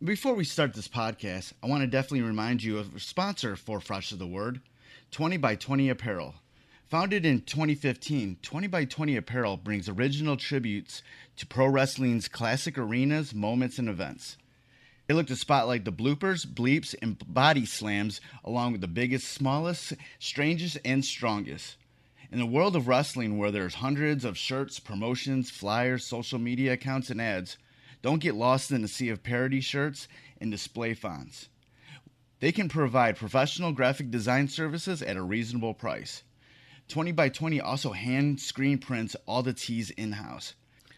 Before we start this podcast, I want to definitely remind you of a sponsor for Fresh of the Word, 20 by 20 Apparel. Founded in 2015, 20 by 20 Apparel brings original tributes to pro wrestling's classic arenas, moments, and events. They look to spotlight the bloopers, bleeps, and body slams along with the biggest, smallest, strangest, and strongest. In the world of wrestling where there's hundreds of shirts, promotions, flyers, social media accounts, and ads, don't get lost in the sea of parody shirts and display fonts. They can provide professional graphic design services at a reasonable price. 20 by 20 also hand screen prints all the tees in-house.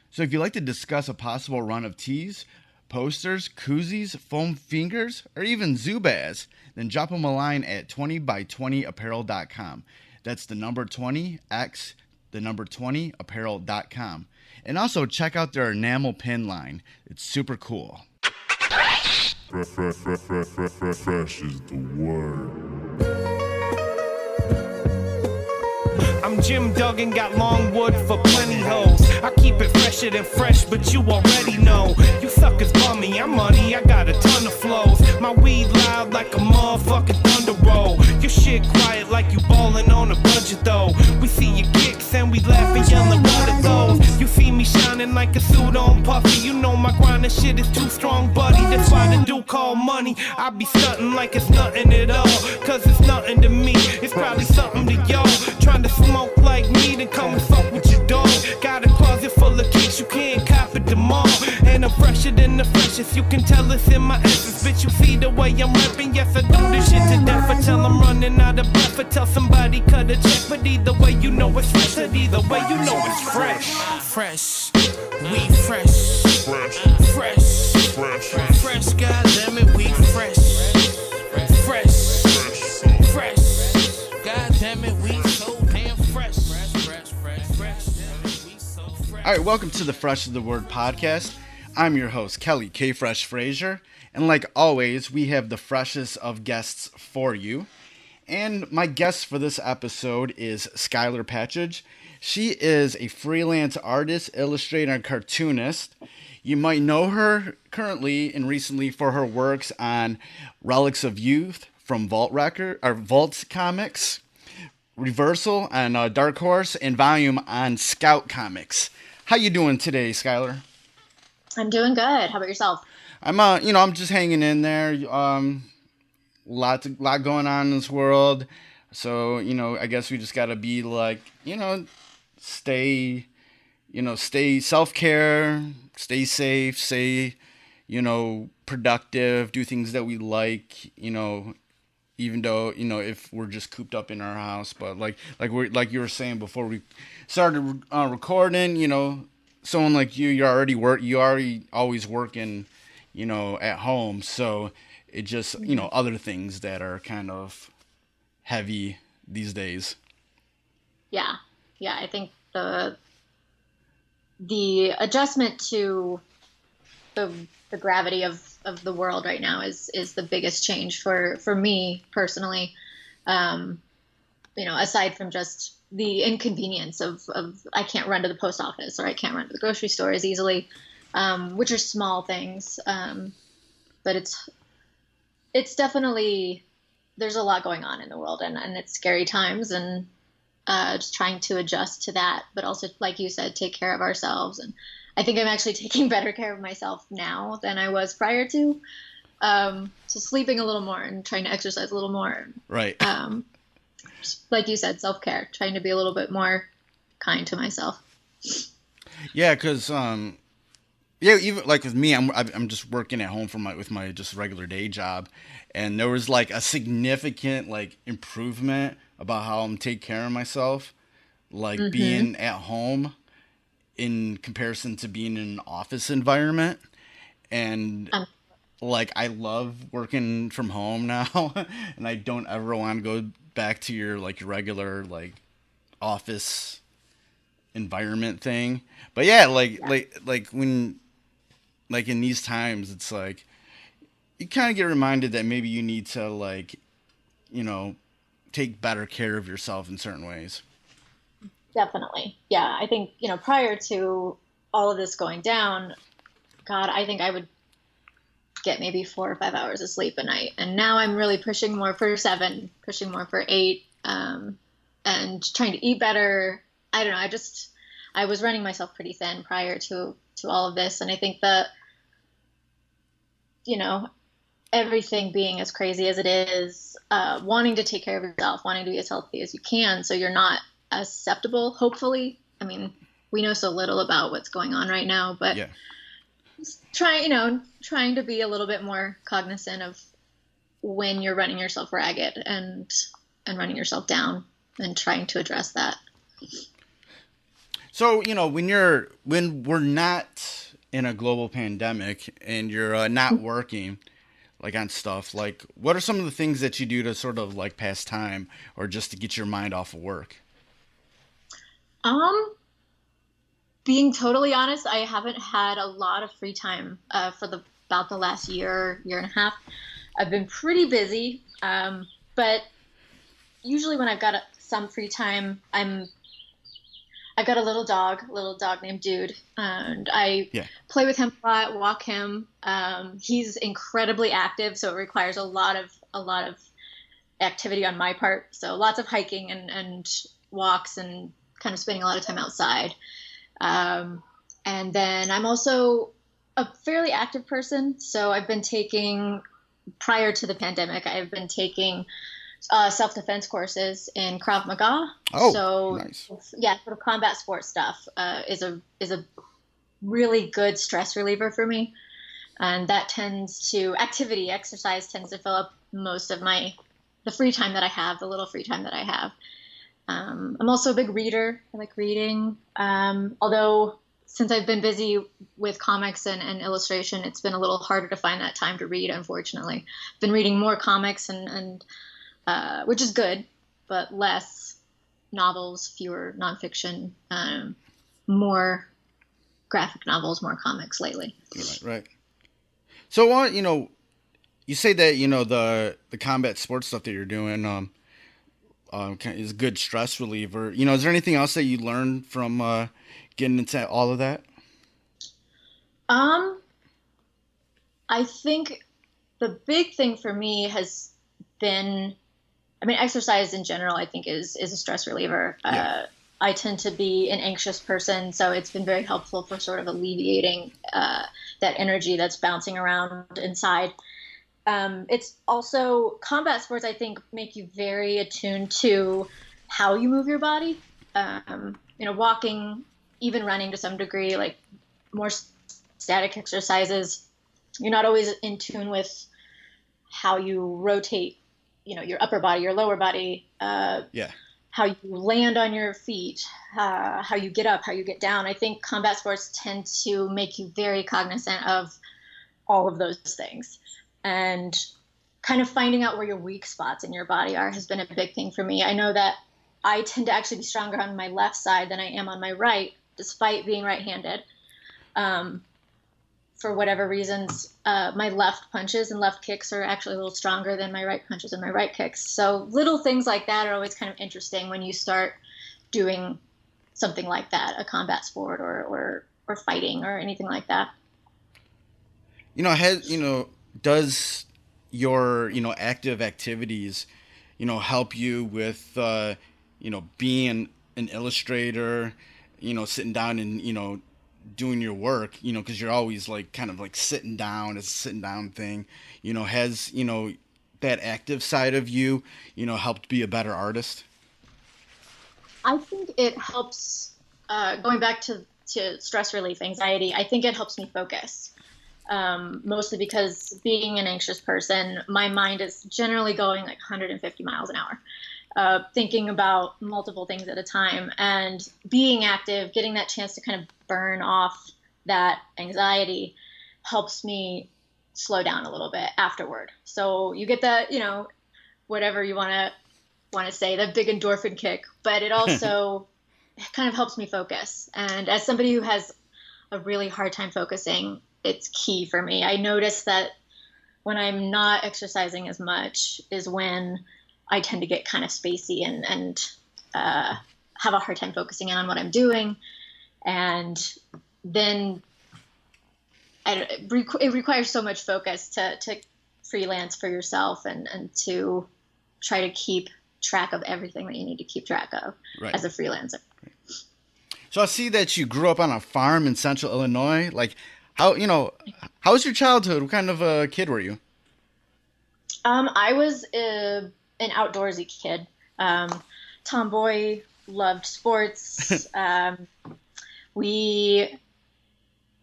So if you'd like to discuss a possible run of tees, posters, koozies, foam fingers, or even Zubaz, then drop them a line at 20by20apparel.com. That's the number 20x, the number 20apparel.com. And also check out their enamel pin line. It's super cool. Fresh is the word. I'm Jim Duggan, got long wood for plenty hoes. I keep it fresher than fresh, but you already know. You suckers bummy, I'm money, I got a ton of flows. My weed loud like a motherfucking thunder roll. Your shit quiet like you ballin' on a budget though. We see your kicks and we laugh and yellin' what it goes. You see me shining like a suit on puffy. You know my grindin' shit is too strong, buddy. That's why the dude call money. I be stuntin' like it's nothing at all. Cause it's nothing to me, it's probably something to y'all. Trying to smoke like me, then come and fuck with your dog. Got a closet full of kicks, you can't cop it tomorrow. And I'm fresher than the freshest, you can tell it's in my essence. Bitch, you see the way I'm rapping, yes I do this shit to death. I tell I'm running out of breath, I tell somebody cut a check. But either way you know it's fresh, and either way you know it's fresh. Fresh, we fresh. Fresh, fresh, fresh, goddammit, we fresh. Fresh, fresh, goddammit, we so damn fresh. All right, welcome to the Fresh of the Word podcast. I'm your host, Kelly K. Fresh Frazier. And like always, we have the freshest of guests for you. And my guest for this episode is Skylar Patridge. She is a freelance artist, illustrator, and cartoonist. You might know her currently and recently for her works on Relics of Youth from Vault Comics, Reversal on Dark Horse, and Volume on Scout Comics. How you doing today, Skylar? I'm doing good. How about yourself? I'm just hanging in there. Lot going on in this world. So, I guess we just gotta be like, stay self-care, stay safe, stay, productive, do things that we like, even though, if we're just cooped up in our house. But like you were saying before we started recording, someone like you already always working, at home. So it just, other things that are kind of heavy these days. Yeah. I think the adjustment to the gravity of the world right now is the biggest change for me personally. Aside from just the inconvenience of I can't run to the post office or I can't run to the grocery store as easily, which are small things. But it's definitely, there's a lot going on in the world and it's scary times, and just trying to adjust to that, but also, like you said, take care of ourselves. And I think I'm actually taking better care of myself now than I was prior to. So sleeping a little more and trying to exercise a little more. Right. Like you said, self-care, trying to be a little bit kind to myself. Yeah, because even like with me, I'm just working at home with my just regular day job, and there was like a significant like improvement about how I'm taking care of myself, like being at home in comparison to being in an office environment. And like I love working from home now, and I don't ever want to go back to your regular like office environment thing. But yeah, like when like in these times, it's like you kind of get reminded that maybe you need to take better care of yourself in certain ways. Definitely. Yeah. I think, prior to all of this going down, God, I think I would get maybe 4 or 5 hours of sleep a night. And now I'm really pushing more for 7, pushing more for 8, and trying to eat better. I don't know. I was running myself pretty thin prior to all of this. And I think that, everything being as crazy as it is, wanting to take care of yourself, wanting to be as healthy as you can, so you're not as susceptible, hopefully. I mean, we know so little about what's going on right now, but Yeah. just trying to be a little bit more cognizant of when you're running yourself ragged and running yourself down, and trying to address that. So, when we're not in a global pandemic and you're not working like on stuff, like what are some of the things that you do to sort of like pass time or just to get your mind off of work? Being totally honest, I haven't had a lot of free time for about the last year and a half. I've been pretty busy, but usually when I've got some free time, I've got a little dog named Dude, and I play with him a lot, walk him. He's incredibly active, so it requires a lot of activity on my part. So lots of hiking and walks and kind of spending a lot of time outside. And then I'm also a fairly active person. So I've been prior to the pandemic, I've been taking self-defense courses in Krav Maga. Oh, so nice. Yeah, sort of combat sports stuff is a really good stress reliever for me. And that exercise tends to fill up most of the free time that I have, the little free time that I have. I'm also a big reader. I like reading. Although since I've been busy with comics and illustration, it's been a little harder to find that time to read, unfortunately. I've been reading more comics and which is good, but less novels, fewer nonfiction, more graphic novels, more comics lately. Right. So, you say that, the combat sports stuff that you're doing, is a good stress reliever. Is there anything else that you learned from getting into all of that? I think the big thing for me has been, exercise in general, I think is a stress reliever. Yeah. I tend to be an anxious person, so it's been very helpful for sort of alleviating that energy that's bouncing around inside. It's also combat sports, I think, make you very attuned to how you move your body. Walking, even running to some degree, like more static exercises, you're not always in tune with how you rotate, your upper body, your lower body, how you land on your feet, how you get up, how you get down. I think combat sports tend to make you very cognizant of all of those things. And kind of finding out where your weak spots in your body are has been a big thing for me. I know that I tend to actually be stronger on my left side than I am on my right, despite being right-handed. For whatever reasons, my left punches and left kicks are actually a little stronger than my right punches and my right kicks. So little things like that are always kind of interesting when you start doing something like that, a combat sport or fighting or anything like that. Does your, active activities, help you with, being an illustrator, sitting down and, doing your work, because you're always like kind of like sitting down. It's a sitting down thing, has, that active side of you, helped be a better artist? I think it helps, going back to stress relief, anxiety, I think it helps me focus. Mostly because being an anxious person, my mind is generally going like 150 miles an hour, thinking about multiple things at a time. And being active, getting that chance to kind of burn off that anxiety helps me slow down a little bit afterward. So you get that, whatever you want to say, that big endorphin kick, but it also kind of helps me focus. And as somebody who has a really hard time focusing, it's key for me. I notice that when I'm not exercising as much is when I tend to get kind of spacey and have a hard time focusing on what I'm doing. And then it requires so much focus to freelance for yourself and to try to keep track of everything that you need to keep track of as a freelancer. So I see that you grew up on a farm in central Illinois. Like, how was your childhood? What kind of a kid were you? I was an outdoorsy kid. Tomboy, loved sports. We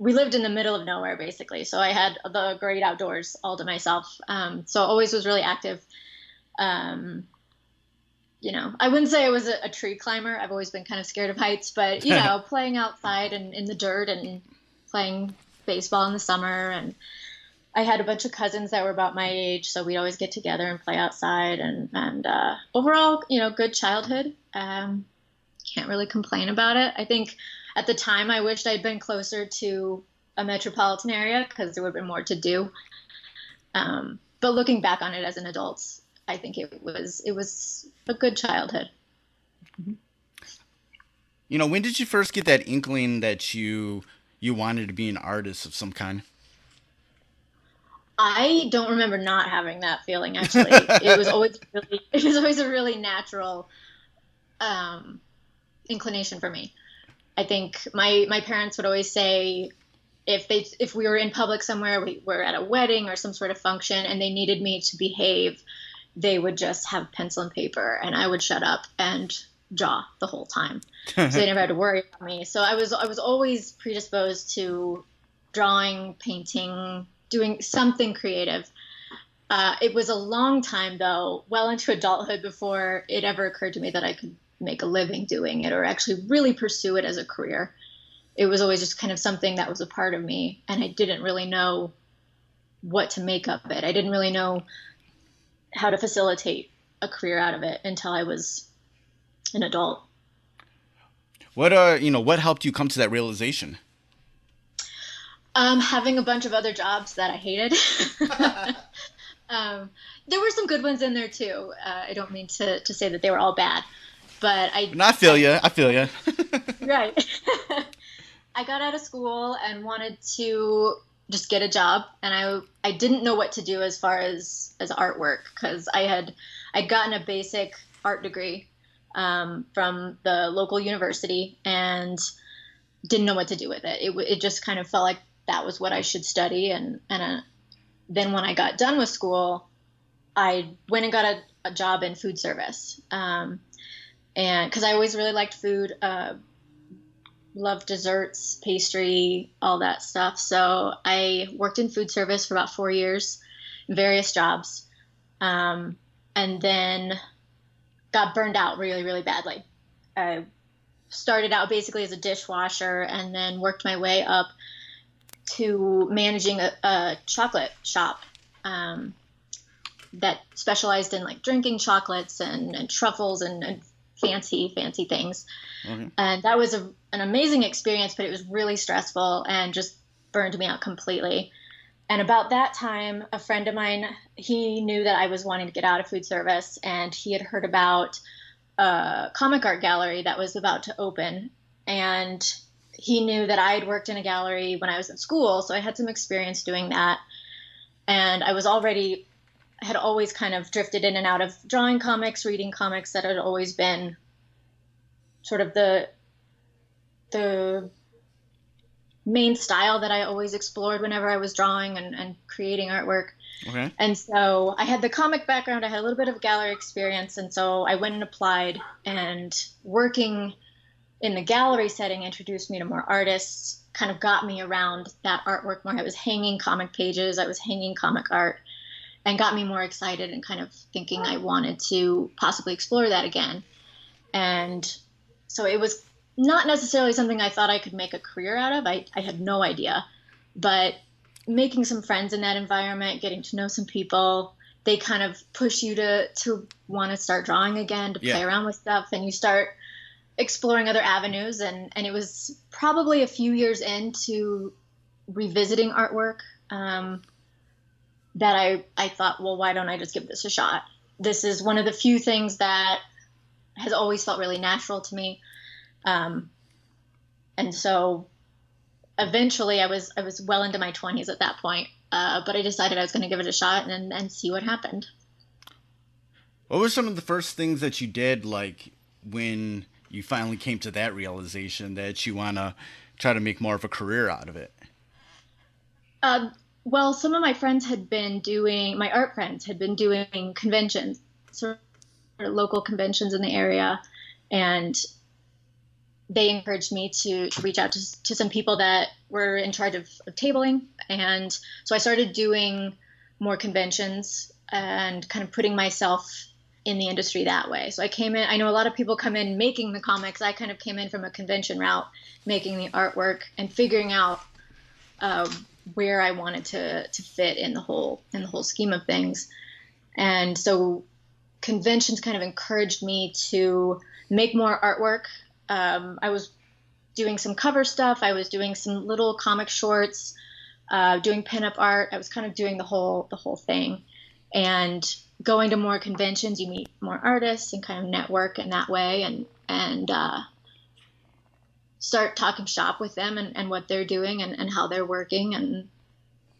lived in the middle of nowhere, basically. So I had the great outdoors all to myself. So always was really active. I wouldn't say I was a tree climber. I've always been kind of scared of heights, but, playing outside and in the dirt and playing baseball in the summer. And I had a bunch of cousins that were about my age, so we'd always get together and play outside. And overall, good childhood. Can't really complain about it. I think at the time I wished I'd been closer to a metropolitan area because there would have been more to do. But looking back on it as an adult, I think it was a good childhood. When did you first get that inkling that you wanted to be an artist of some kind? I don't remember not having that feeling, actually. It was always a really natural inclination for me. I think my parents would always say if we were in public somewhere, we were at a wedding or some sort of function, and they needed me to behave, they would just have pencil and paper, and I would shut up and draw the whole time. So they never had to worry about me. So I was always predisposed to drawing, painting, doing something creative. It was a long time, though, well into adulthood, before it ever occurred to me that I could make a living doing it or actually really pursue it as a career. It was always just kind of something that was a part of me, and I didn't really know what to make of it. I didn't really know how to facilitate a career out of it until I was an adult. What helped you come to that realization? Having a bunch of other jobs that I hated. There were some good ones in there too. I don't mean to say that they were all bad, but I feel you. Right. I got out of school and wanted to just get a job, and I didn't know what to do as far as artwork, because I'd gotten a basic art degree from the local university and didn't know what to do with it. It just kind of felt like that was what I should study, and then when I got done with school, I went and got a job in food service, and because I always really liked food. Loved desserts, pastry, all that stuff. So I worked in food service for about 4 years, various jobs, and then got burned out really, really badly. I started out basically as a dishwasher and then worked my way up to managing a chocolate shop that specialized in like drinking chocolates and truffles and fancy things. Okay. And that was an amazing experience, but it was really stressful and just burned me out completely. And about that time, a friend of mine, he knew that I was wanting to get out of food service, and he had heard about a comic art gallery that was about to open. And he knew that I had worked in a gallery when I was in school, so I had some experience doing that. And I had always kind of drifted in and out of drawing comics, reading comics. That had always been sort of the main style that I always explored whenever I was drawing and creating artwork. Okay. And so I had the comic background, I had a little bit of gallery experience, and so I went and applied, and working in the gallery setting introduced me to more artists, kind of got me around that artwork more. I was hanging comic pages, I was hanging comic art, and got me more excited and kind of thinking I wanted to possibly explore that again. And so it was not necessarily something I thought I could make a career out of. I had no idea. But making some friends in that environment, getting to know some people, they kind of push you to want to start drawing again, to play around with stuff, and you start exploring other avenues. And it was probably a few years into revisiting artwork that I thought, well, why don't I just give this a shot? This is one of the few things that has always felt really natural to me. And so eventually I was well into my 20s at that point. But I decided I was going to give it a shot and see what happened. What were some of the first things that you did, like when you finally came to that realization that you want to try to make more of a career out of it? Well, some of my friends had been doing, my art friends had been doing conventions, sort of local conventions in the area, and they encouraged me to reach out to some people that were in charge of tabling. And so I started doing more conventions and kind of putting myself in the industry that way. So I came in, I know a lot of people come in making the comics. I kind of came in from a convention route, making the artwork and figuring out where I wanted to fit in the whole scheme of things. And so conventions kind of encouraged me to make more artwork. I was doing some cover stuff. I was doing some little comic shorts, doing pinup art. I was kind of doing the whole thing. And going to more conventions, you meet more artists and kind of network in that way, and start talking shop with them and what they're doing and how they're working and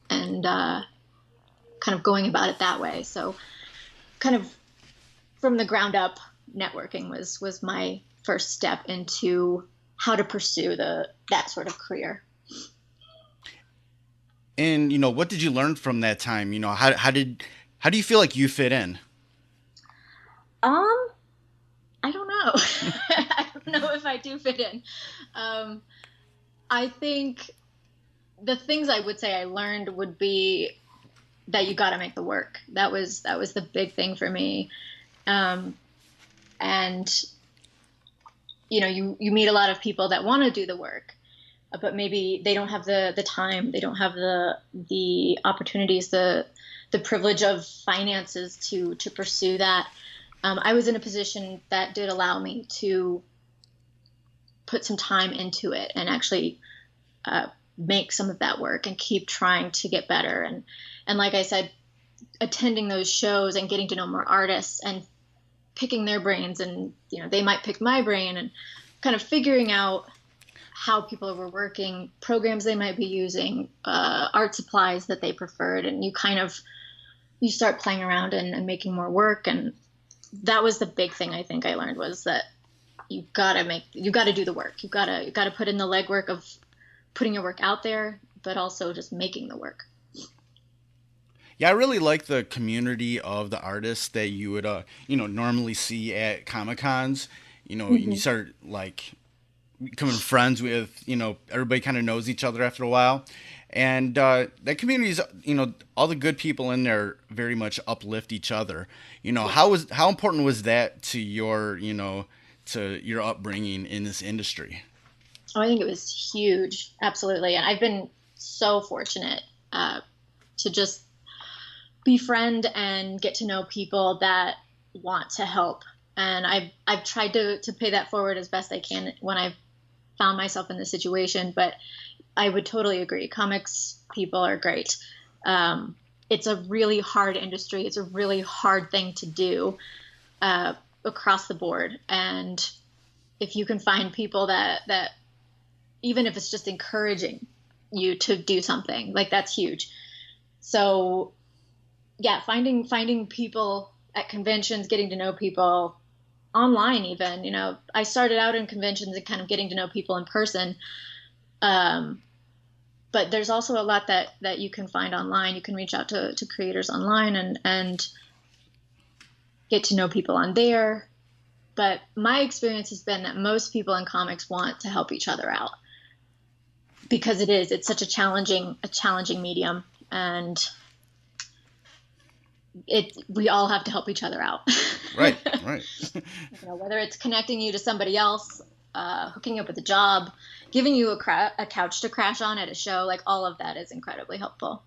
kind of going about it that way. So kind of from the ground up, networking was my first step into how to pursue that sort of career. And, what did you learn from that time? How do you feel like you fit in? I don't know. I don't know if I do fit in. I think the things I would say I learned would be that you got to make the work. That was the big thing for me. And you meet a lot of people that want to do the work, but maybe they don't have the time, they don't have the opportunities, the privilege of finances to pursue that. I was in a position that did allow me to put some time into it and actually make some of that work and keep trying to get better. And like I said, attending those shows and getting to know more artists and picking their brains, and they might pick my brain, and kind of figuring out how people were working, programs they might be using, art supplies that they preferred, and you start playing around and making more work. And that was the big thing I think I learned, was that you gotta do the work. You gotta put in the legwork of putting your work out there, but also just making the work. Yeah, I really like the community of the artists that you would, normally see at Comic-Cons, Mm-hmm. and you start becoming friends with, everybody kind of knows each other after a while. And that community is, all the good people in there very much uplift each other. How important was that to your, to your upbringing in this industry? Oh, I think it was huge. Absolutely. And I've been so fortunate to just befriend and get to know people that want to help. And I've tried to pay that forward as best I can when I've found myself in this situation. But I would totally agree. Comics people are great. It's a really hard industry. It's a really hard thing to do across the board. And if you can find people that even if it's just encouraging you to do something, like, that's huge. So yeah, finding people at conventions, getting to know people online even, I started out in conventions and kind of getting to know people in person. But there's also a lot that you can find online. You can reach out to creators online and get to know people on there. But my experience has been that most people in comics want to help each other out, because it's such a challenging medium, and we all have to help each other out. Right. Whether it's connecting you to somebody else, hooking up with a job, giving you a couch to crash on at a show, like, all of that is incredibly helpful.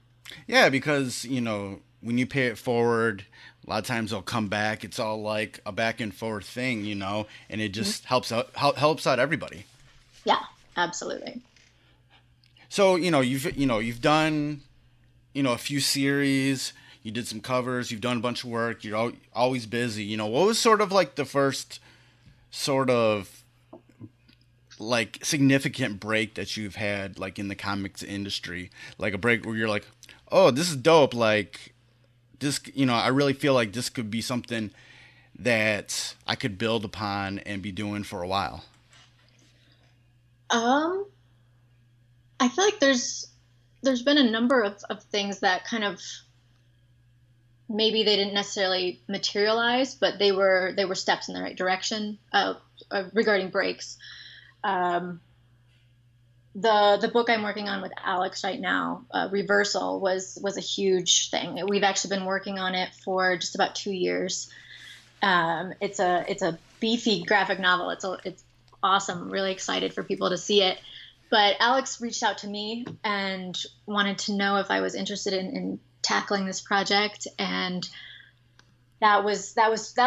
Yeah, because, when you pay it forward, a lot of times they'll come back. It's all like a back and forth thing, and it just helps out everybody. Yeah, absolutely. So, you've done, a few series, you did some covers, you've done a bunch of work, you're always busy. What was sort of like the first sort of like significant break that you've had like in the comics industry, like a break where you're like, oh, this is dope, like this, I really feel like this could be something that I could build upon and be doing for a while? I feel like there's been a number of things that kind of maybe they didn't necessarily materialize, but they were steps in the right direction regarding breaks. The book I'm working on with Alex right now, Reversal, was a huge thing. We've actually been working on it for just about 2 years. It's a beefy graphic novel. It's awesome. I'm really excited for people to see it. But Alex reached out to me and wanted to know if I was interested in tackling this project, and that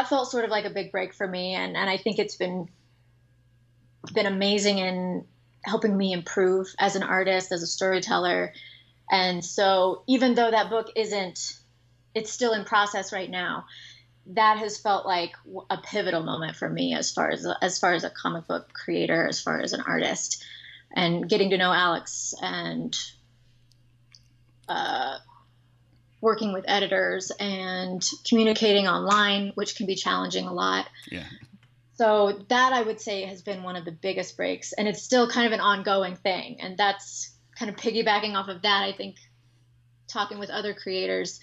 felt sort of like a big break for me, and I think it's been amazing in helping me improve as an artist, as a storyteller. And so even though that book it's still in process right now, that has felt like a pivotal moment for me as far as a comic book creator, as far as an artist, and getting to know Alex and working with editors and communicating online, which can be challenging a lot. Yeah. So that, I would say, has been one of the biggest breaks, and it's still kind of an ongoing thing. And that's kind of piggybacking off of that. I think talking with other creators,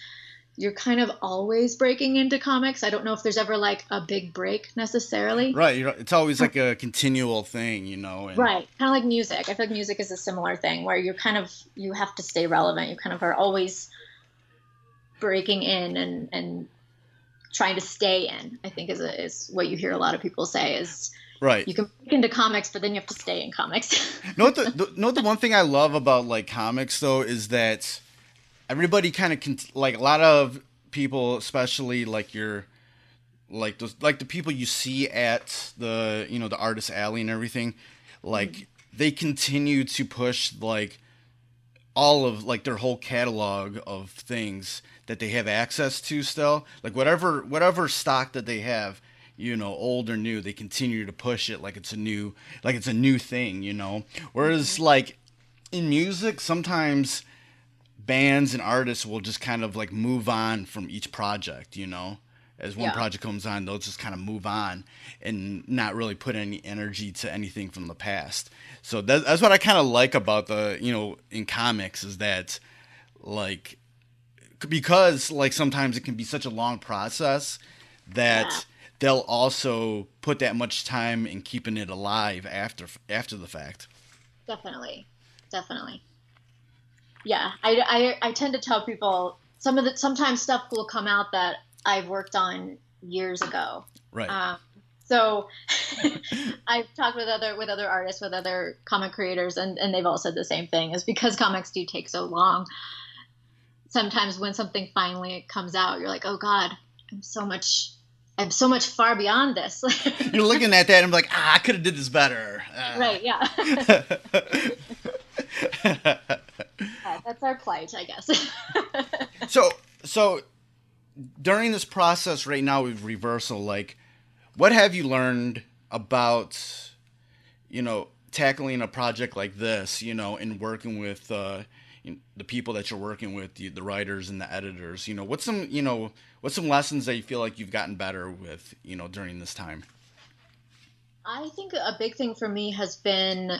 you're kind of always breaking into comics. I don't know if there's ever like a big break necessarily. Right. It's always like a continual thing, Right. Kind of like music. I feel like music is a similar thing where you have to stay relevant. You kind of are always breaking in and trying to stay in, I think is what you hear a lot of people say is, right. You can break into comics, but then you have to stay in comics. The one thing I love about like comics though is that everybody kind of like a lot of people, especially like the people you see at the the artist alley and everything, like they continue to push like all of like their whole catalog of things that they have access to still, like whatever stock that they have, old or new, they continue to push it like it's a new thing, whereas like in music sometimes bands and artists will just kind of like move on from each project, as one project comes on, they'll just kind of move on and not really put any energy to anything from the past. So that's what I kind of like about the in comics, is that like, because like sometimes it can be such a long process that they'll also put that much time in keeping it alive after the fact. Definitely. Yeah, I tend to tell people sometimes stuff will come out that I've worked on years ago. Right. So I've talked with other artists, with other comic creators, and they've all said the same thing, is because comics do take so long. Sometimes when something finally comes out, you're like, oh God, I'm so much far beyond this. You're looking at that and like, I could have did this better. Right. Yeah. That's our plight, I guess. So during this process right now with Reversal, like, what have you learned about, tackling a project like this, and working with the people that you're working with, the writers and the editors? What's some lessons that you feel like you've gotten better with, during this time? I think a big thing for me has been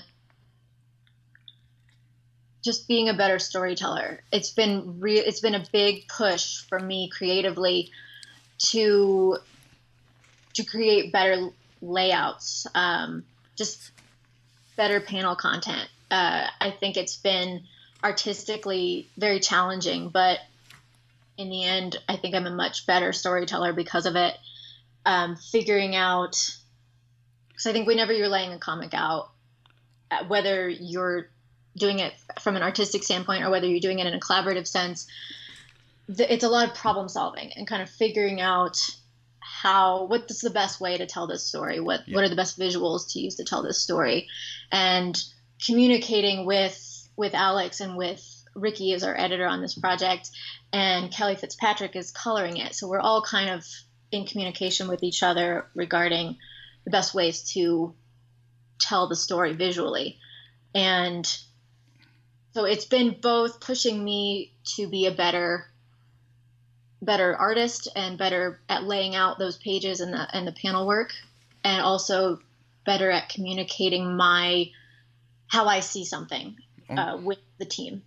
just being a better storyteller. It's been a big push for me creatively to create better layouts, just better panel content. I think it's been artistically very challenging, but in the end, I think I'm a much better storyteller because of it. Figuring out, because I think whenever you're laying a comic out, whether you're doing it from an artistic standpoint or whether you're doing it in a collaborative sense, it's a lot of problem solving and kind of figuring out what's the best way to tell this story, what are the best visuals to use to tell this story, and communicating with Alex and with Ricky as our editor on this project, and Kelly Fitzpatrick is coloring it. So we're all kind of in communication with each other regarding the best ways to tell the story visually. And so it's been both pushing me to be a better artist and better at laying out those pages and the panel work, and also better at communicating how I see something with the team.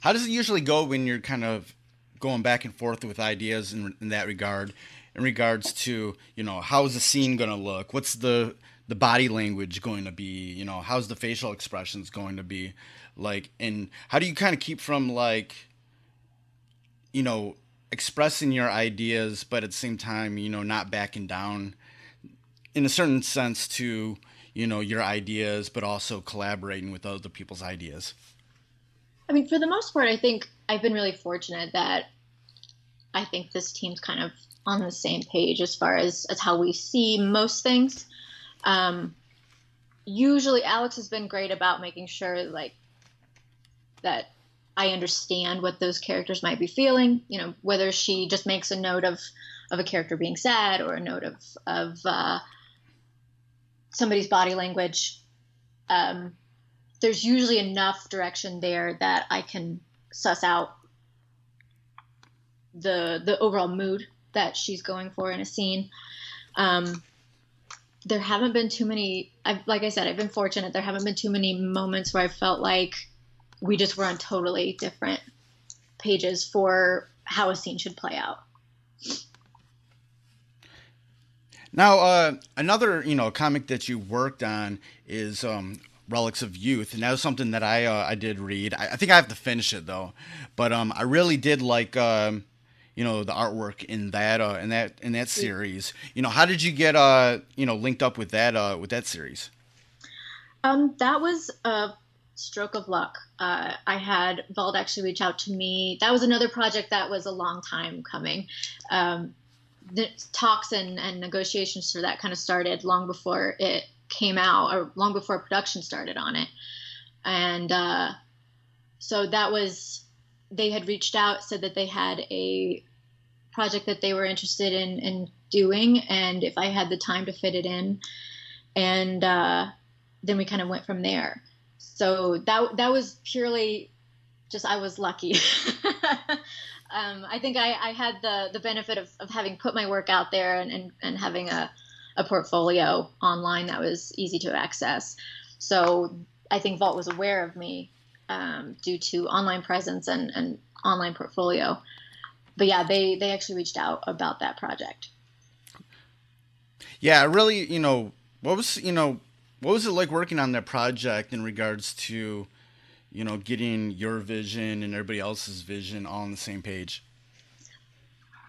How does it usually go when you're kind of going back and forth with ideas in that regard, in regards to, how is the scene going to look? What's the body language going to be? How's the facial expressions going to be? Like, and how do you kind of keep from, like, expressing your ideas, but at the same time, not backing down in a certain sense to, your ideas, but also collaborating with other people's ideas? I mean, for the most part, I think I've been really fortunate that I think this team's kind of on the same page as far as how we see most things. Usually Alex has been great about making sure, like, that I understand what those characters might be feeling, whether she just makes a note of a character being sad, or a note of somebody's body language. There's usually enough direction there that I can suss out the overall mood that she's going for in a scene. There haven't been too many, like I said, I've been fortunate. There haven't been too many moments where I felt like we just were on totally different pages for how a scene should play out. Now, another, comic that you worked on is Relics of Youth, and that was something that I did read. I think I have to finish it though, but I really did like the artwork in that series. How did you get linked up with that series? That was a stroke of luck. I had Vault actually reach out to me. That was another project that was a long time coming. The talks and negotiations for that kind of started long before it came out, or long before production started on it. And so they had reached out, said that they had a project that they were interested in doing, and if I had the time to fit it in. And then we kind of went from there. So that was purely just, I was lucky. I think I had the benefit of having put my work out there and having a portfolio online that was easy to access. So I think Vault was aware of me due to online presence and online portfolio. But yeah, they actually reached out about that project. Yeah, really, what was it like working on that project in regards to, getting your vision and everybody else's vision all on the same page?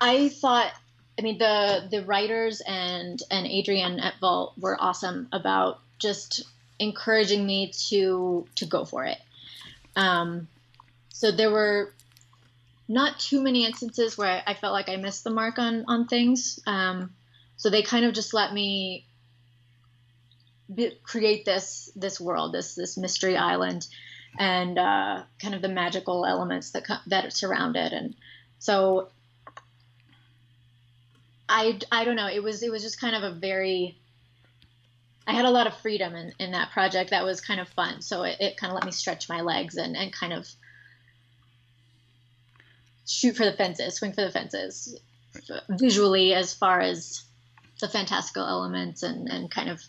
I thought, the writers and Adrian at Vault were awesome about just encouraging me to go for it. So there were not too many instances where I felt like I missed the mark on things. So they kind of just let me create this world, this mystery island, and kind of the magical elements that surround it. And so I don't know, it was just kind of I had a lot of freedom in that project. That was kind of fun. So it kind of let me stretch my legs and kind of swing for the fences visually, as far as the fantastical elements and kind of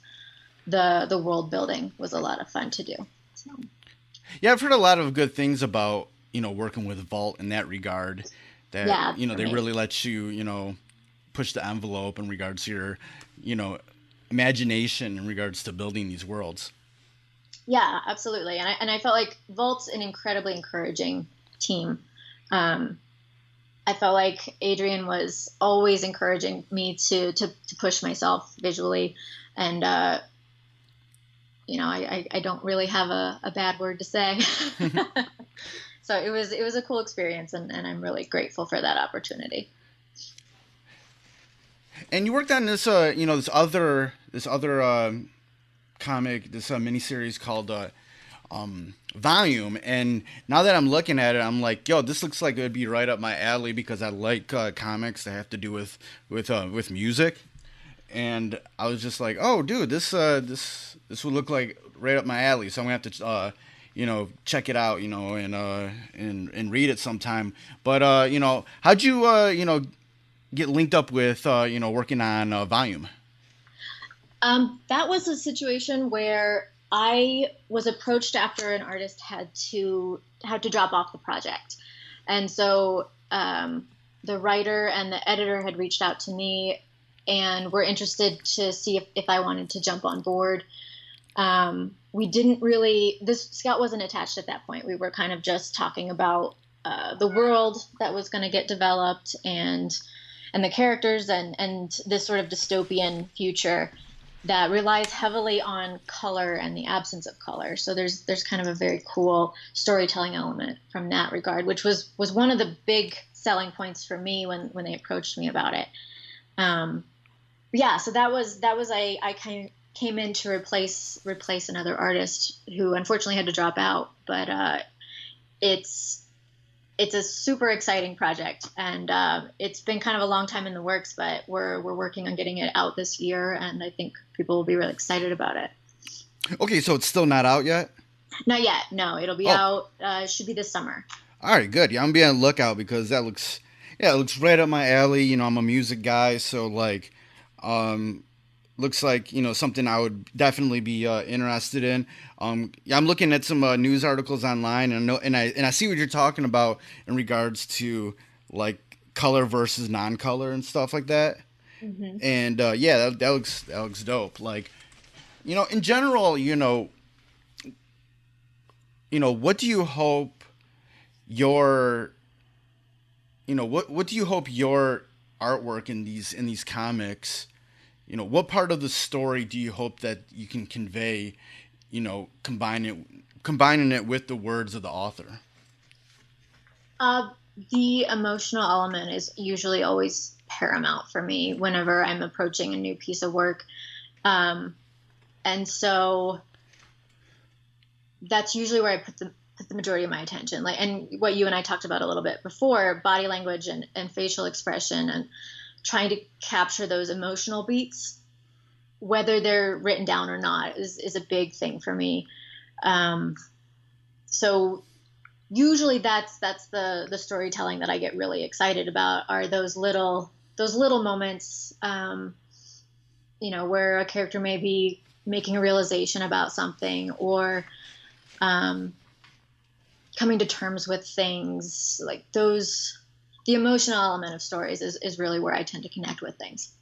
the world building was a lot of fun to do. So. Yeah, I've heard a lot of good things about, working with Vault in that regard, that, they really let you, push the envelope in regards to your, imagination in regards to building these worlds. Yeah, absolutely. And I felt like Vault's an incredibly encouraging team. I felt like Adrian was always encouraging me to push myself visually. And, I don't really have a bad word to say. So it was a cool experience, and I'm really grateful for that opportunity. And you worked on this, this other comic, this miniseries called Volume. And now that I'm looking at it, I'm like, yo, this looks like it would be right up my alley, because I like comics that have to do with music. and I was just like, oh, dude, this would look like right up my alley. So I'm gonna have to, check it out, and read it sometime. But how'd you, get linked up with, working on Volume? That was a situation where I was approached after an artist had to drop off the project, and so the writer and the editor had reached out to me and were interested to see if I wanted to jump on board. We didn't really, this Scout wasn't attached at that point. We were kind of just talking about the world that was going to get developed and the characters and this sort of dystopian future that relies heavily on color and the absence of color. So there's kind of a very cool storytelling element from that regard, which was one of the big selling points for me when they approached me about it. So that was I kind of came in to replace another artist who unfortunately had to drop out, but it's a super exciting project, and it's been kind of a long time in the works, but we're working on getting it out this year, and I think people will be really excited about it. Okay, so it's still not out yet? Not yet. No, it'll be out. Should be this summer. All right, good. Yeah, I'm being on the lookout because it looks right up my alley. I'm a music guy, so like, looks like something I would definitely be interested in. I'm looking at some news articles online, and I see what you're talking about in regards to like color versus non-color and stuff like that. Mm-hmm. And that looks dope. Like, in general, what do you hope your what do you hope your artwork in these comics, what part of the story do you hope that you can convey, combining it with the words of the author? The emotional element is usually always paramount for me whenever I'm approaching a new piece of work. And so that's usually where I put the majority of my attention. Like, and what you and I talked about a little bit before, body language and facial expression, and trying to capture those emotional beats, whether they're written down or not, is a big thing for me. So usually that's the storytelling that I get really excited about, are those little moments, where a character may be making a realization about something, or coming to terms with things like those. The emotional element of stories is really where I tend to connect with things.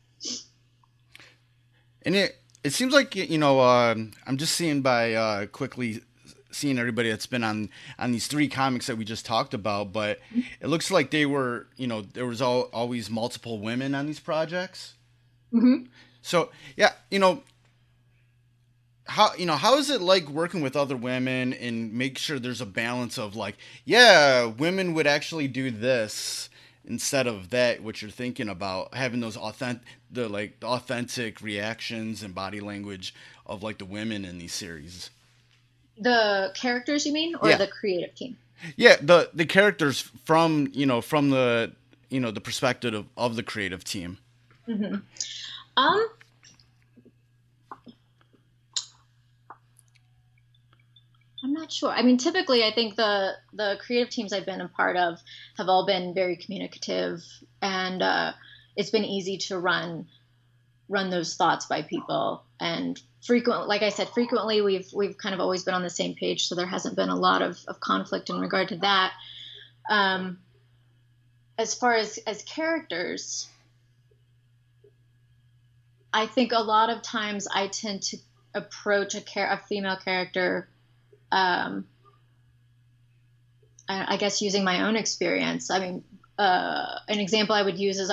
And it seems like, I'm just seeing by quickly seeing everybody that's been on these three comics that we just talked about, but it looks like they were, there was always multiple women on these projects. Mm-hmm. So, yeah, how is it like working with other women and make sure there's a balance of like, yeah, women would actually do this instead of that, what you're thinking about, having those authentic reactions and body language of like the women in these series? The characters, you mean, or the creative team? Yeah, the characters from the the perspective of the creative team. Mm-hmm. I'm not sure. I mean, typically, I think the creative teams I've been a part of have all been very communicative, and it's been easy to run those thoughts by people. And frequently, like I said, we've kind of always been on the same page, so there hasn't been a lot of conflict in regard to that. As far as characters, I think a lot of times I tend to approach a female character, I guess using my own experience. I mean, an example I would use is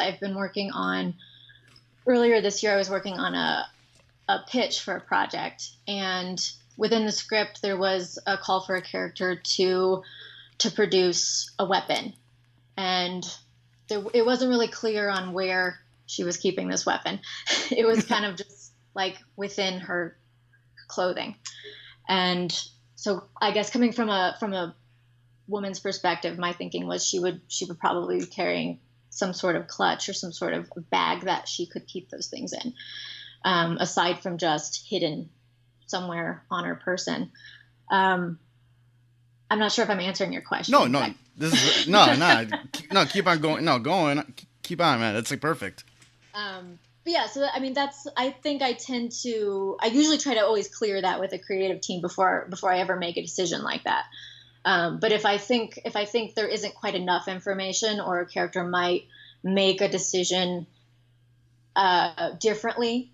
earlier this year I was working on a pitch for a project, and within the script there was a call for a character to produce a weapon, and it wasn't really clear on where she was keeping this weapon. It was kind of just like within her clothing. And so I guess coming from a woman's perspective, my thinking was she would probably be carrying some sort of clutch or some sort of bag that she could keep those things in, aside from just hidden somewhere on her person. I'm not sure if I'm answering your question. No, this is no. Keep on going. No, going. Keep on, man. That's like perfect. But yeah, so I mean, I think I usually try to always clear that with a creative team before I ever make a decision like that. But if I think there isn't quite enough information, or a character might make a decision differently,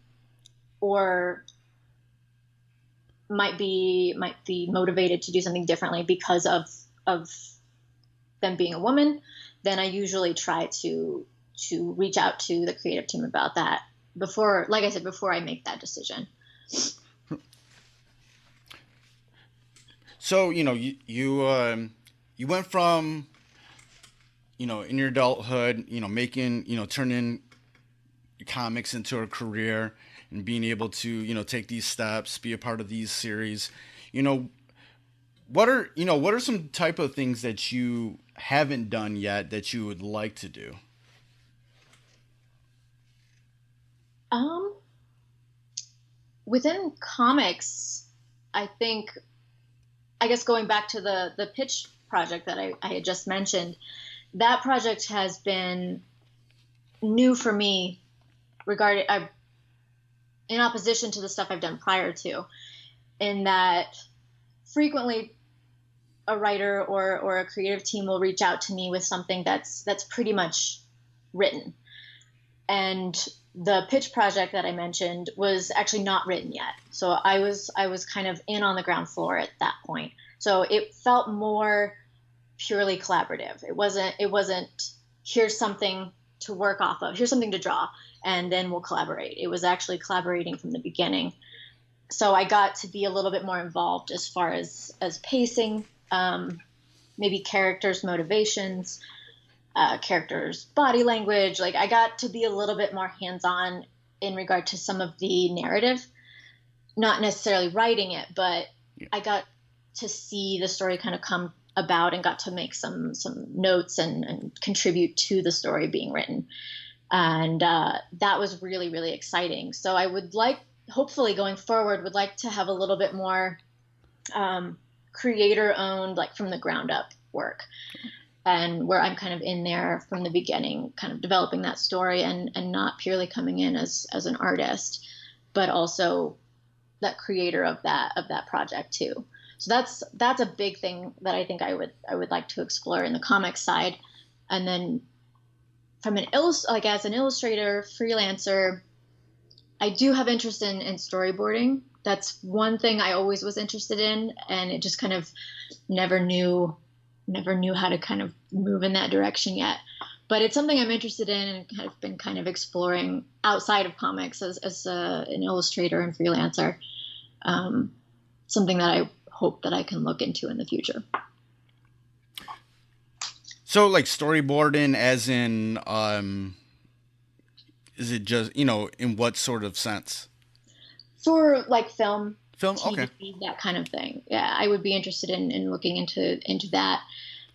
or might be motivated to do something differently because of them being a woman, then I usually try to reach out to the creative team about that before I make that decision. So, you went from, in your adulthood, making, turning comics into a career and being able to, take these steps, be a part of these series. What are some type of things that you haven't done yet that you would like to do? Within comics, I guess going back to the pitch project that I had just mentioned, that project has been new for me in opposition to the stuff I've done prior to, in that frequently a writer or a creative team will reach out to me with something that's pretty much written. And the pitch project that I mentioned was actually not written yet. So I was kind of in on the ground floor at that point. So it felt more purely collaborative. It wasn't here's something to work off of, here's something to draw, and then we'll collaborate. It was actually collaborating from the beginning. So I got to be a little bit more involved as far as pacing, maybe characters' motivations, characters' body language. Like, I got to be a little bit more hands-on in regard to some of the narrative, not necessarily writing it, but I got to see the story kind of come about and got to make some notes and contribute to the story being written. And that was really, really exciting. So I would hopefully going forward, would like to have a little bit more creator-owned, like from the ground up work, and where I'm kind of in there from the beginning, kind of developing that story and not purely coming in as an artist, but also that creator of that project too. So that's a big thing that I think I would like to explore in the comics side. And then from as an illustrator, freelancer, I do have interest in storyboarding. That's one thing I always was interested in, and it just kind of never knew how to kind of move in that direction yet. But it's something I'm interested in and have been kind of exploring outside of comics as an illustrator and freelancer. Something that I hope that I can look into in the future. So, like, storyboarding as in, is it just, in what sort of sense? For like film, TV, okay, that kind of thing. Yeah, I would be interested in looking into that.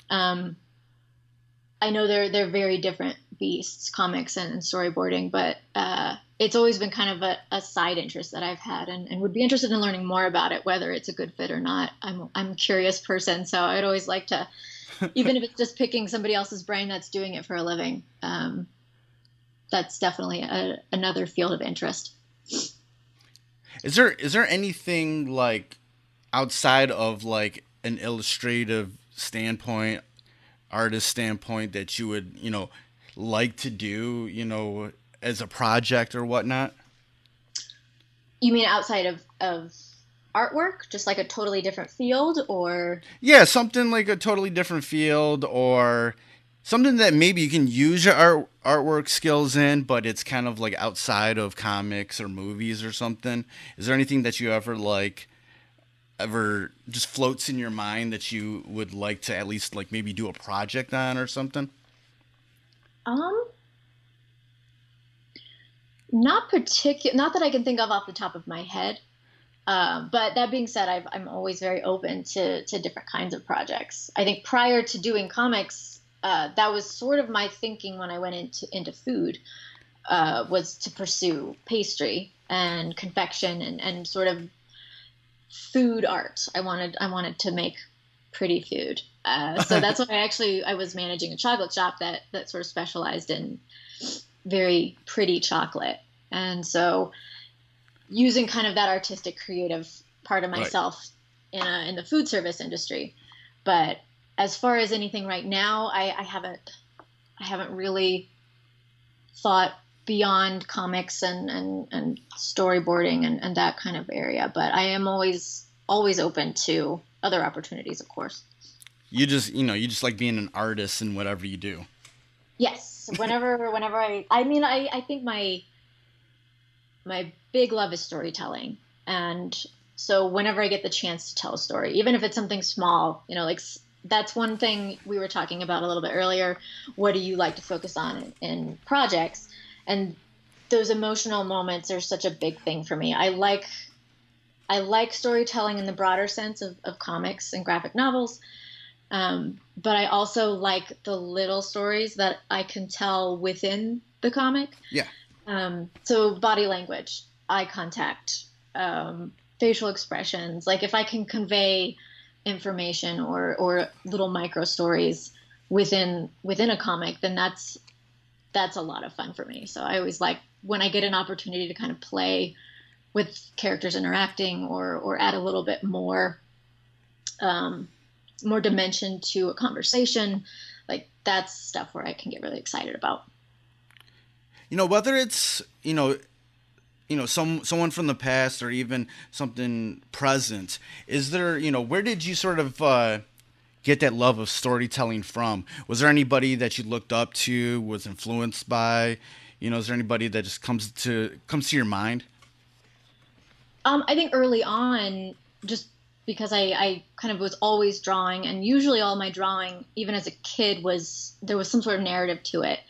I know they're very different beasts, comics and storyboarding, but it's always been kind of a side interest that I've had, and would be interested in learning more about it, whether it's a good fit or not. I'm a curious person, so I'd always like to, even if it's just picking somebody else's brain that's doing it for a living. That's definitely another field of interest. Is there anything, like, outside of, like, an illustrative standpoint, artist standpoint, that you would, like to do, as a project or whatnot? You mean outside of artwork, just like a totally different field, or? Yeah, something like a totally different field, or something that maybe you can use your artwork skills in, but it's kind of like outside of comics or movies or something. Is there anything that you ever just floats in your mind that you would like to at least, like, maybe do a project on or something? Not that I can think of off the top of my head. But that being said, I'm always very open to different kinds of projects. I think prior to doing comics, that was sort of my thinking when I went into food, was to pursue pastry and confection and sort of food art. I wanted to make pretty food. So that's why I was managing a chocolate shop that sort of specialized in very pretty chocolate. And so using kind of that artistic creative part of myself in the food service industry. But as far as anything right now, I haven't really thought beyond comics and storyboarding and that kind of area. But I am always open to other opportunities, of course. You just like being an artist in whatever you do. Yes. Whenever I think my big love is storytelling. And so whenever I get the chance to tell a story, even if it's something small, like that's one thing we were talking about a little bit earlier. What do you like to focus on in projects? And those emotional moments are such a big thing for me. I like storytelling in the broader sense of comics and graphic novels. But I also like the little stories that I can tell within the comic. Yeah. So body language, eye contact, facial expressions. Like if I can convey information or little micro stories within a comic, then that's a lot of fun for me. So I always like when I get an opportunity to kind of play with characters interacting or add a little bit more dimension to a conversation. Like that's stuff where I can get really excited about. Whether it's someone from the past or even something present, is there, where did you sort of get that love of storytelling from? Was there anybody that you looked up to, was influenced by? Is there anybody that just comes to your mind? I think early on, just because I kind of was always drawing, and usually all my drawing, even as a kid, there was some sort of narrative to it.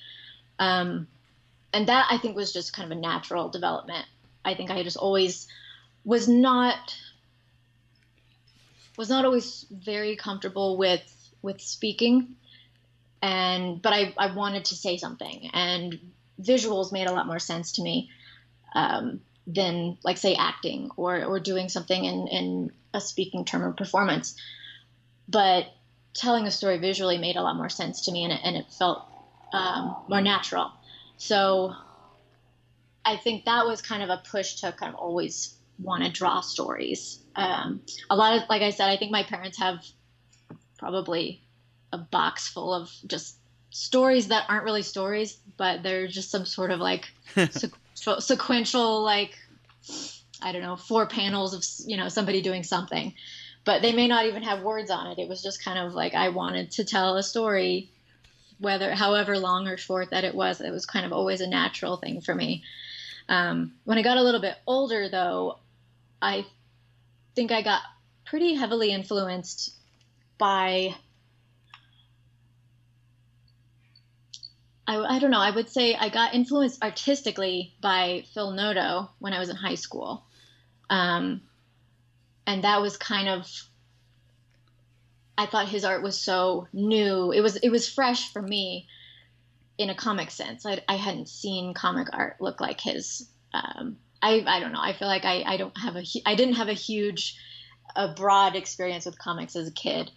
And that I think was just kind of a natural development. I think I just always was not always very comfortable with speaking, but I wanted to say something, and visuals made a lot more sense to me than like say acting or doing something in a speaking term or performance. But telling a story visually made a lot more sense to me, and it felt more natural. So I think that was kind of a push to kind of always want to draw stories. A lot of, like I said, I think my parents have probably a box full of just stories that aren't really stories, but they're just some sort of like sequential, like, I don't know, 4 panels of, somebody doing something, but they may not even have words on it. It was just kind of like, I wanted to tell a story, however long or short that it was kind of always a natural thing for me. When I got a little bit older, though, I think I got pretty heavily influenced by, I don't know, I would say I got influenced artistically by Phil Noto when I was in high school. And that was kind of, I thought his art was so new. It was fresh for me in a comic sense. I hadn't seen comic art look like his. I don't know. I feel like I didn't have a huge, broad experience with comics as a kid,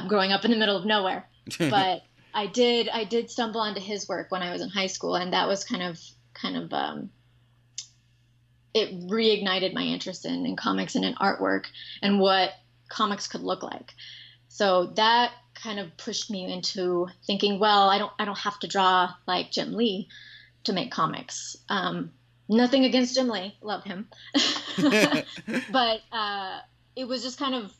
growing up in the middle of nowhere. But I did stumble onto his work when I was in high school, and that was kind of it reignited my interest in comics and in artwork and what comics could look like. So that kind of pushed me into thinking, well, I don't have to draw like Jim Lee to make comics. Nothing against Jim Lee, love him. But it was just kind of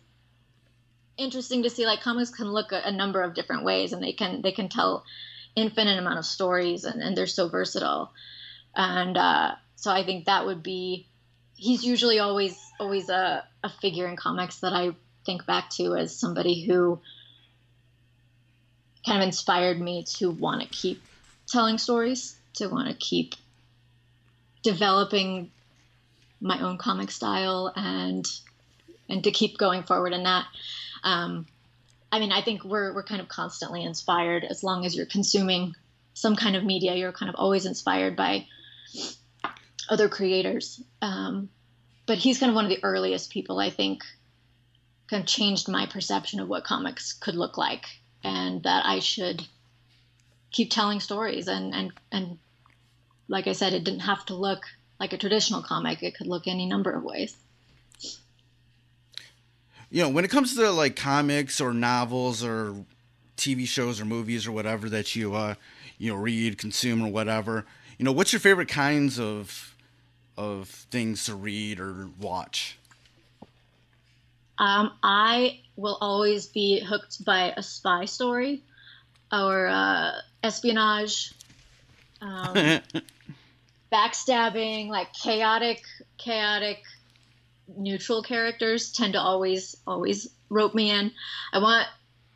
interesting to see like comics can look a number of different ways, and they can tell infinite amount of stories, and they're so versatile. And so I think that would be, he's usually always a figure in comics that I think back to as somebody who kind of inspired me to want to keep telling stories, to want to keep developing my own comic style, and to keep going forward in that. I mean, I think we're kind of constantly inspired. As long as you're consuming some kind of media, you're kind of always inspired by other creators. But he's kind of one of the earliest people, I think, kind of changed my perception of what comics could look like, and that I should keep telling stories. And like I said, it didn't have to look like a traditional comic. It could look any number of ways. When it comes to like comics or novels or TV shows or movies or whatever that you read, consume, or whatever, what's your favorite kinds of things to read or watch? I will always be hooked by a spy story or espionage, backstabbing, like chaotic neutral characters tend to always rope me in. I want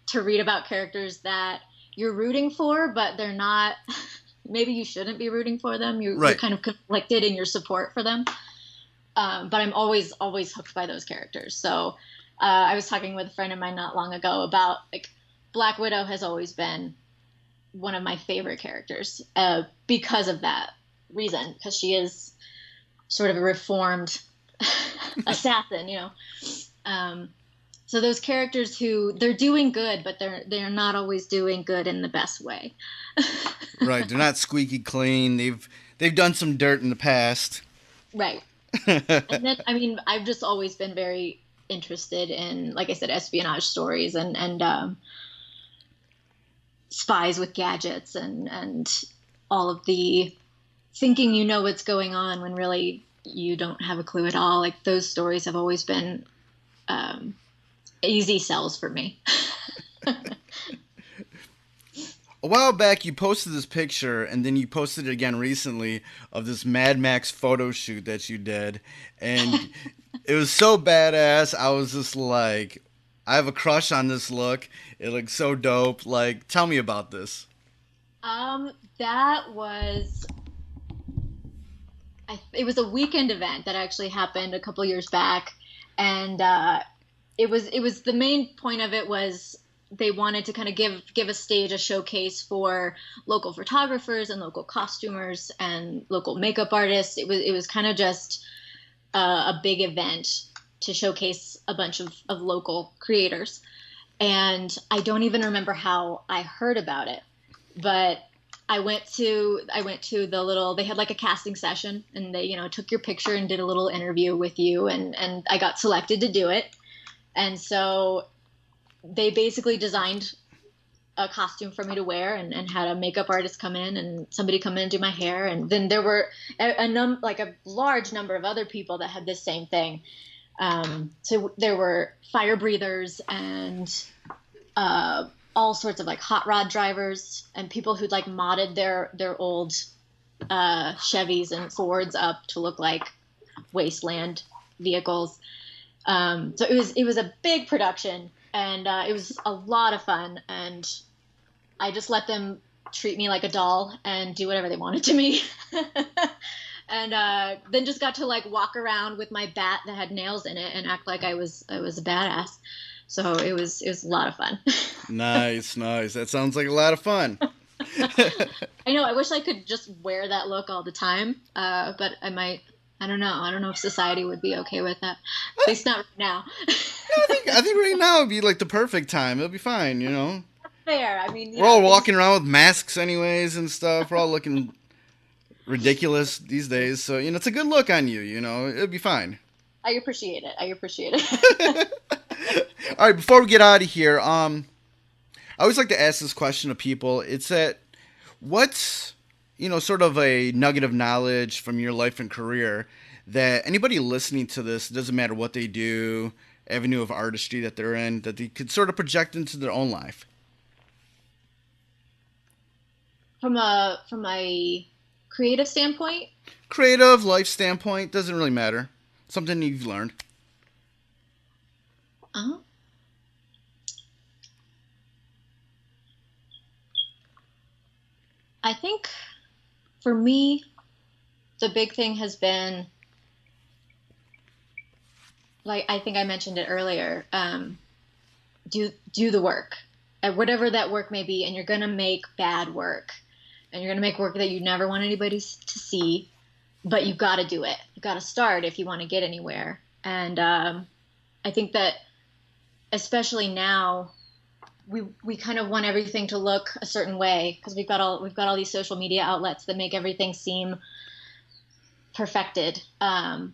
to read about characters that you're rooting for, but they're not. Maybe you shouldn't be rooting for them. You're kind of conflicted in your support for them. But I'm always hooked by those characters. So I was talking with a friend of mine not long ago about, like, Black Widow has always been one of my favorite characters because of that reason, because she is sort of a reformed assassin, so those characters who they're doing good, but they're not always doing good in the best way. Right, they're not squeaky clean. They've done some dirt in the past. Right. And then, I mean, I've just always been very interested in, like I said, espionage stories and spies with gadgets and all of the thinking you know what's going on when really you don't have a clue at all. Like, those stories have always been easy sells for me. A while back, you posted this picture, and then you posted it again recently of this Mad Max photo shoot that you did, and it was so badass. I was just like, I have a crush on this look. It looks so dope. Like, tell me about this. That was... it was a weekend event that actually happened a couple years back, and it was the main point of it was they wanted to kind of give a stage, a showcase for local photographers and local costumers and local makeup artists. It was kind of just a big event to showcase a bunch of local creators. And I don't even remember how I heard about it, but I went to the little, they had like a casting session, and they, took your picture and did a little interview with you, and I got selected to do it. And so they basically designed a costume for me to wear and had a makeup artist come in and somebody come in and do my hair. And then there were a large number of other people that had this same thing. So there were fire breathers and all sorts of like hot rod drivers and people who'd like modded their old Chevys and Fords up to look like wasteland vehicles. So it was a big production, and it was a lot of fun, and I just let them treat me like a doll and do whatever they wanted to me. And then just got to like walk around with my bat that had nails in it and act like I was a badass. So it was a lot of fun. Nice. That sounds like a lot of fun. I know. I wish I could just wear that look all the time, but I might. I don't know. I don't know if society would be okay with that. At least not right now. I think right now would be like the perfect time. It'll be fine, Fair. I mean, we're all walking around with masks anyways and stuff. We're all looking ridiculous these days. So, it's a good look on you, It'll be fine. I appreciate it. All right, before we get out of here, I always like to ask this question of people. It's that what's sort of a nugget of knowledge from your life and career that anybody listening to this, doesn't matter what they do, avenue of artistry that they're in, that they could sort of project into their own life? From a creative standpoint? Creative, life standpoint, doesn't really matter. Something you've learned. I think for me, the big thing has been, like I think I mentioned it earlier, do the work, and whatever that work may be. And you're going to make bad work, and you're going to make work that you never want anybody to see, but you've got to do it. You've got to start if you want to get anywhere. And I think that especially now, we kind of want everything to look a certain way, because we've got all these social media outlets that make everything seem perfected. And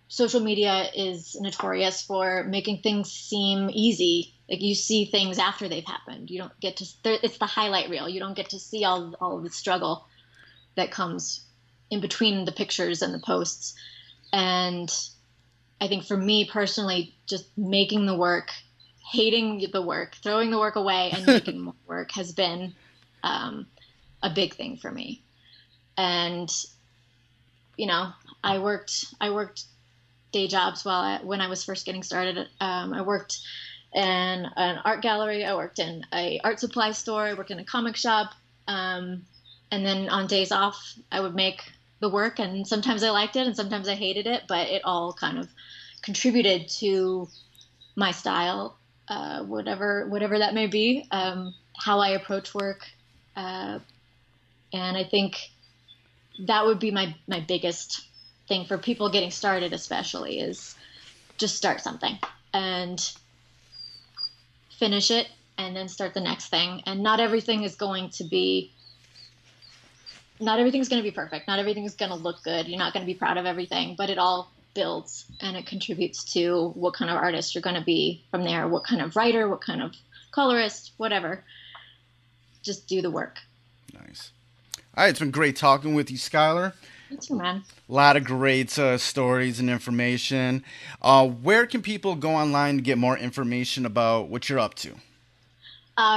social media is notorious for making things seem easy. Like, you see things after they've happened. You don't get to, it's the highlight reel. You don't get to see all of the struggle that comes in between the pictures and the posts. And I think for me personally, just making the work, hating the work, throwing the work away, and making more work has been a big thing for me. And, you know, I worked day jobs when I was first getting started. I worked in an art gallery. I worked in a art supply store. I worked in a comic shop. And then on days off, I would make the work, and sometimes I liked it and sometimes I hated it, but it all kind of contributed to my style, whatever that may be, how I approach work. And I think that would be my biggest thing for people getting started, especially, is just start something and finish it and then start the next thing. And not everything's going to be perfect. Not everything is going to look good. You're not going to be proud of everything, but it all builds and it contributes to what kind of artist you're going to be from there, what kind of writer, what kind of colorist, whatever. Just do the work. Nice. All right, it's been great talking with you, Skylar. You too, man. A lot of great stories and information. Where can people go online to get more information about what you're up to?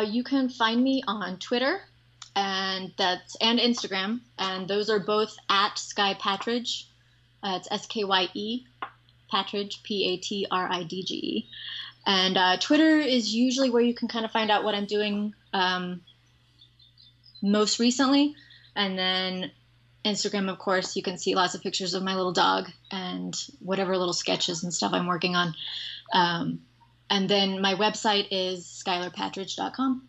You can find me on Twitter and Instagram, and those are both at Sky Patridge. It's Skye Patridge, Patridge. And Twitter is usually where you can kind of find out what I'm doing most recently. And then Instagram, of course, you can see lots of pictures of my little dog and whatever little sketches and stuff I'm working on. And then my website is skylarpatridge.com.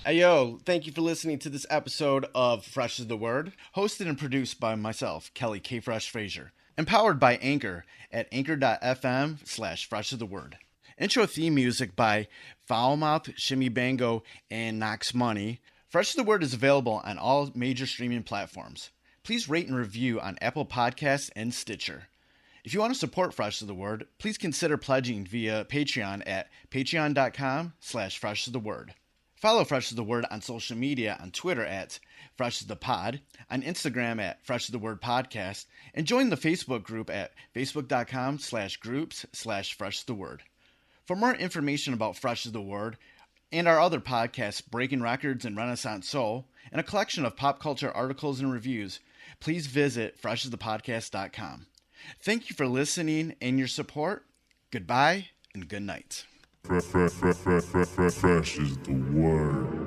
Hey, yo, thank you for listening to this episode of Fresh is the Word, hosted and produced by myself, Kelly K. Fresh Frazier, empowered by Anchor at anchor.fm/Fresh is the Word. Intro theme music by Foulmouth, Shimmy Bango, and Knox Money. Fresh is the Word is available on all major streaming platforms. Please rate and review on Apple Podcasts and Stitcher. If you want to support Fresh is the Word, please consider pledging via Patreon at patreon.com/Fresh is the Word. Follow Fresh is the Word on social media, on Twitter at Fresh is the Pod, on Instagram at Fresh is the Word Podcast, and join the Facebook group at facebook.com/groups/Fresh is the Word. For more information about Fresh is the Word and our other podcasts, Breaking Records and Renaissance Soul, and a collection of pop culture articles and reviews, please visit freshasthepodcast.com. Thank you for listening and your support. Goodbye and good night. Fresh is the word.